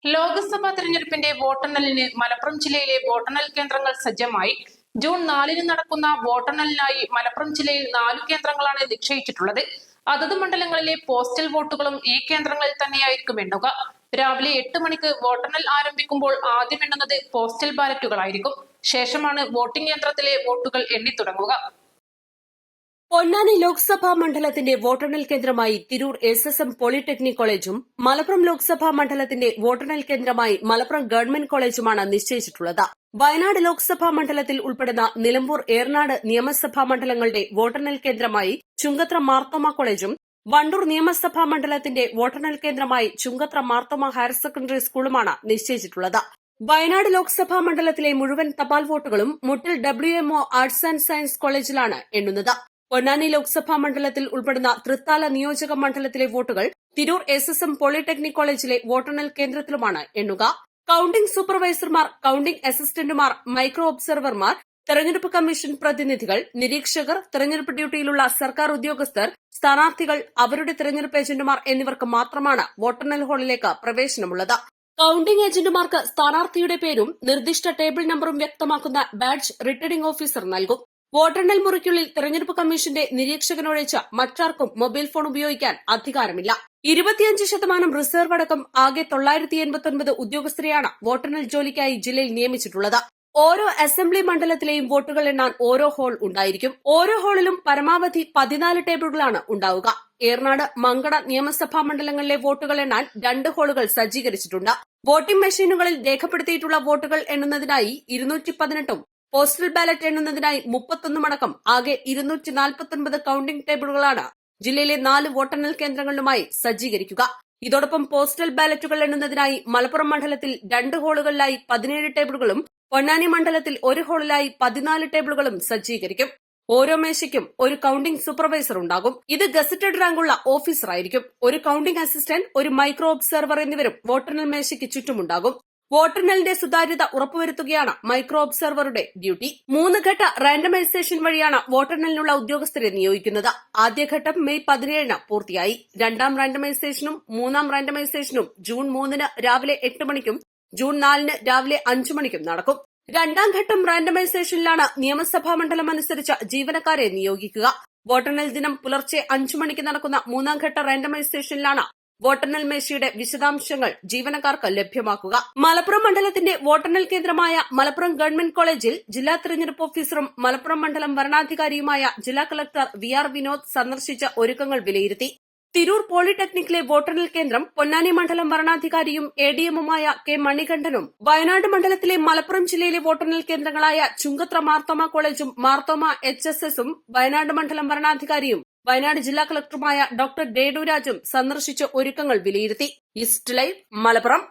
ലോക്സഭാ തെരഞ്ഞെടുപ്പിന്റെ വോട്ടെണ്ണലിന് മലപ്പുറം ജില്ലയിലെ വോട്ടെണ്ണൽ കേന്ദ്രങ്ങൾ സജ്ജമായി. ജൂൺ 4-ന് നടക്കുന്ന വോട്ടെണ്ണലിനായി മലപ്പുറം ജില്ലയിൽ 4 കേന്ദ്രങ്ങളാണ് നിശ്ചയിച്ചിട്ടുള്ളത്. അതത് മണ്ഡലങ്ങളിലെ പോസ്റ്റൽ വോട്ടുകളും ഈ കേന്ദ്രങ്ങളിൽ തന്നെയായിരിക്കും എണ്ണുക. രാവിലെ 8 മണിക്ക് വോട്ടെണ്ണൽ ആരംഭിക്കുമ്പോൾ ആദ്യം എണ്ണുന്നത് പോസ്റ്റൽ ബാലറ്റുകളായിരിക്കും. ശേഷമാണ് വോട്ടിംഗ് യന്ത്രത്തിലെ വോട്ടുകൾ എണ്ണിത്തുടങ്ങുക. പൊന്നാനി ലോക്സഭാ മണ്ഡലത്തിന്റെ വോട്ടെണ്ണൽ കേന്ദ്രമായി തിരൂർ SSM പോളിടെക്നിക് കോളേജും മലപ്പുറം ലോക്സഭാ മണ്ഡലത്തിന്റെ വോട്ടെണ്ണൽ കേന്ദ്രമായി മലപ്പുറം ഗവൺമെന്റ് കോളേജുമാണ് നിശ്ചയിച്ചിട്ടുള്ളത്. വയനാട് ലോക്സഭാ മണ്ഡലത്തിൽ ഉൾപ്പെടുന്ന നിലമ്പൂർ, ഏറനാട് നിയമസഭാ മണ്ഡലങ്ങളുടെ വോട്ടെണ്ണൽ കേന്ദ്രമായി ചുങ്കത്ര മാർത്തോമ കോളേജും വണ്ടൂർ നിയമസഭാ മണ്ഡലത്തിന്റെ വോട്ടെണ്ണൽ കേന്ദ്രമായി ചുങ്കത്ര മാർത്തോമ ഹയർ സെക്കൻഡറി സ്കൂളുമാണ് നിശ്ചയിച്ചിട്ടുള്ളത്. വയനാട് ലോക്സഭാ മണ്ഡലത്തിലെ മുഴുവൻ തപാൽ വോട്ടുകളും മുട്ടിൽ WMO ആർട്സ് ആൻഡ് സയൻസ് കോളേജിലാണ് എണ്ണുന്നത്. പൊന്നാനി ലോക്സഭാ മണ്ഡലത്തിൽ ഉൾപ്പെടുന്ന തൃത്താല നിയോജക മണ്ഡലത്തിലെ വോട്ടുകൾ തിരൂർ SSM പോളിടെക്നിക് കോളേജിലെ വോട്ടെണ്ണൽ കേന്ദ്രത്തിലുമാണ് എണ്ണുക. കൌണ്ടിംഗ് സൂപ്പർവൈസർമാർ, കൌണ്ടിംഗ് അസിസ്റ്റന്റുമാർ, മൈക്രോ ഒബ്സർവർമാർ, തെരഞ്ഞെടുപ്പ് കമ്മീഷൻ പ്രതിനിധികൾ, നിരീക്ഷകർ, തെരഞ്ഞെടുപ്പ് ഡ്യൂട്ടിയിലുള്ള സർക്കാർ ഉദ്യോഗസ്ഥർ, സ്ഥാനാർത്ഥികൾ, അവരുടെ തെരഞ്ഞെടുപ്പ് ഏജന്റുമാർ എന്നിവർക്ക് മാത്രമാണ് വോട്ടെണ്ണൽ ഹാളിലേക്ക് പ്രവേശനമുള്ളത്. കൌണ്ടിംഗ് ഏജന്റുമാർക്ക് സ്ഥാനാർത്ഥിയുടെ പേരും നിർദ്ദിഷ്ട ടേബിൾ നമ്പറും വ്യക്തമാക്കുന്ന ബാഡ്ജ് റിട്ടേണിംഗ് ഓഫീസർ നൽകും. വോട്ടെണ്ണൽ മുറിക്കുള്ളിൽ തെരഞ്ഞെടുപ്പ് കമ്മീഷന്റെ നിരീക്ഷകനൊഴിച്ച് മറ്റാർക്കും മൊബൈൽ ഫോൺ ഉപയോഗിക്കാൻ അധികാരമില്ല. 25% റിസർവ് അടക്കം ആകെ 989 ഉദ്യോഗസ്ഥരെയാണ് വോട്ടെണ്ണൽ ജോലിക്കായി ജില്ലയിൽ നിയമിച്ചിട്ടുള്ളത്. ഓരോ അസംബ്ലി മണ്ഡലത്തിലെയും വോട്ടുകൾ എണ്ണാൻ ഓരോ ഹാൾ ഉണ്ടായിരിക്കും. ഓരോ ഹാളിലും പരമാവധി 14 ടേബിളുകളാണ് ഉണ്ടാവുക. ഏറനാട്, മങ്കട നിയമസഭാ മണ്ഡലങ്ങളിലെ വോട്ടുകൾ എണ്ണാൻ 2 ഹാളുകൾ സജ്ജീകരിച്ചിട്ടുണ്ട്. വോട്ടിംഗ് മെഷീനുകളിൽ രേഖപ്പെടുത്തിയിട്ടുള്ള വോട്ടുകൾ എണ്ണുന്നതിനായി 218ഉം പോസ്റ്റൽ ബാലറ്റ് എണ്ണുന്നതിനായി 31 അടക്കം ആകെ 249 കൌണ്ടിംഗ് ടേബിളുകളാണ് ജില്ലയിലെ 4 വോട്ടെണ്ണൽ കേന്ദ്രങ്ങളിലുമായി സജ്ജീകരിക്കുക. ഇതോടൊപ്പം പോസ്റ്റൽ ബാലറ്റുകൾ എണ്ണുന്നതിനായി മലപ്പുറം മണ്ഡലത്തിൽ 2 ഹാളുകളിലായി 17 ടേബിളുകളും പൊന്നാനി മണ്ഡലത്തിൽ 1 ഹാളിലായി 14 ടേബിളുകളും സജ്ജീകരിക്കും. ഓരോ മേശയ്ക്കും ഒരു കൌണ്ടിംഗ് സൂപ്പർവൈസർ ഉണ്ടാകും. ഇത് ഗസറ്റഡ് റാങ്കുള്ള ഓഫീസറായിരിക്കും. ഒരു കൌണ്ടിംഗ് അസിസ്റ്റന്റ്, ഒരു മൈക്രോ ഒബ്സർവർ എന്നിവരും വോട്ടെണ്ണൽ മേശയ്ക്ക് ചുറ്റുമുണ്ടാകും. വോട്ടെണ്ണലിന്റെ സുതാര്യത ഉറപ്പുവരുത്തുകയാണ് മൈക്രോ ഒബ്സർവറുടെ ഡ്യൂട്ടി. 3 ഘട്ട റാൻഡമൈസേഷൻ വഴിയാണ് വോട്ടെണ്ണലിനുള്ള ഉദ്യോഗസ്ഥരെ നിയോഗിക്കുന്നത്. ആദ്യഘട്ടം മെയ് 17-ന് പൂർത്തിയായി. 2ാം റാൻഡമൈസേഷനും 3ാം റാൻഡമൈസേഷനും ജൂൺ 3-ന് രാവിലെ 8 മണിക്കും ജൂൺ 4-ന് രാവിലെ 5 മണിക്കും നടക്കും. 2ാം ഘട്ടം റാൻഡമൈസേഷനിലാണ് നിയമസഭാ മണ്ഡലം അനുസരിച്ച് ജീവനക്കാരെ നിയോഗിക്കുക. വോട്ടെണ്ണൽ ദിനം പുലർച്ചെ 5 മണിക്ക് നടക്കുന്ന 3ാം ഘട്ട റാൻഡമൈസേഷനിലാണ് വോട്ടെണ്ണൽ മേശയുടെ വിശദാംശങ്ങൾ ജീവനക്കാർക്ക് ലഭ്യമാക്കുക. മലപ്പുറം മണ്ഡലത്തിന്റെ വോട്ടെണ്ണൽ കേന്ദ്രമായ മലപ്പുറം ഗവൺമെന്റ് കോളേജിൽ ജില്ലാ തെരഞ്ഞെടുപ്പ് ഓഫീസറും മലപ്പുറം മണ്ഡലം വരണാധികാരിയുമായ ജില്ലാ കളക്ടർ VR വിനോദ് സന്ദർശിച്ച ഒരുക്കങ്ങൾ വിലയിരുത്തി. തിരൂർ പോളിടെക്നിക്കിലെ വോട്ടെണ്ണൽ കേന്ദ്രം പൊന്നാനി മണ്ഡലം വരണാധികാരിയും ADMുമായ K മണികണ്ഠനും വയനാട് മണ്ഡലത്തിലെ മലപ്പുറം ജില്ലയിലെ വോട്ടെണ്ണൽ കേന്ദ്രങ്ങളായ ചുങ്കത്ര മാർത്തോമ കോളേജും മാർത്തോമ HSSും വയനാട് മണ്ഡലം വരണാധികാരിയും വയനാട് ജില്ലാ കളക്ടറുമായ ഡോക്ടർ ഡേഡു രാജും സന്ദർശിച്ച് ഒരുക്കങ്ങൾ വിലയിരുത്തി. East live, Malappuram.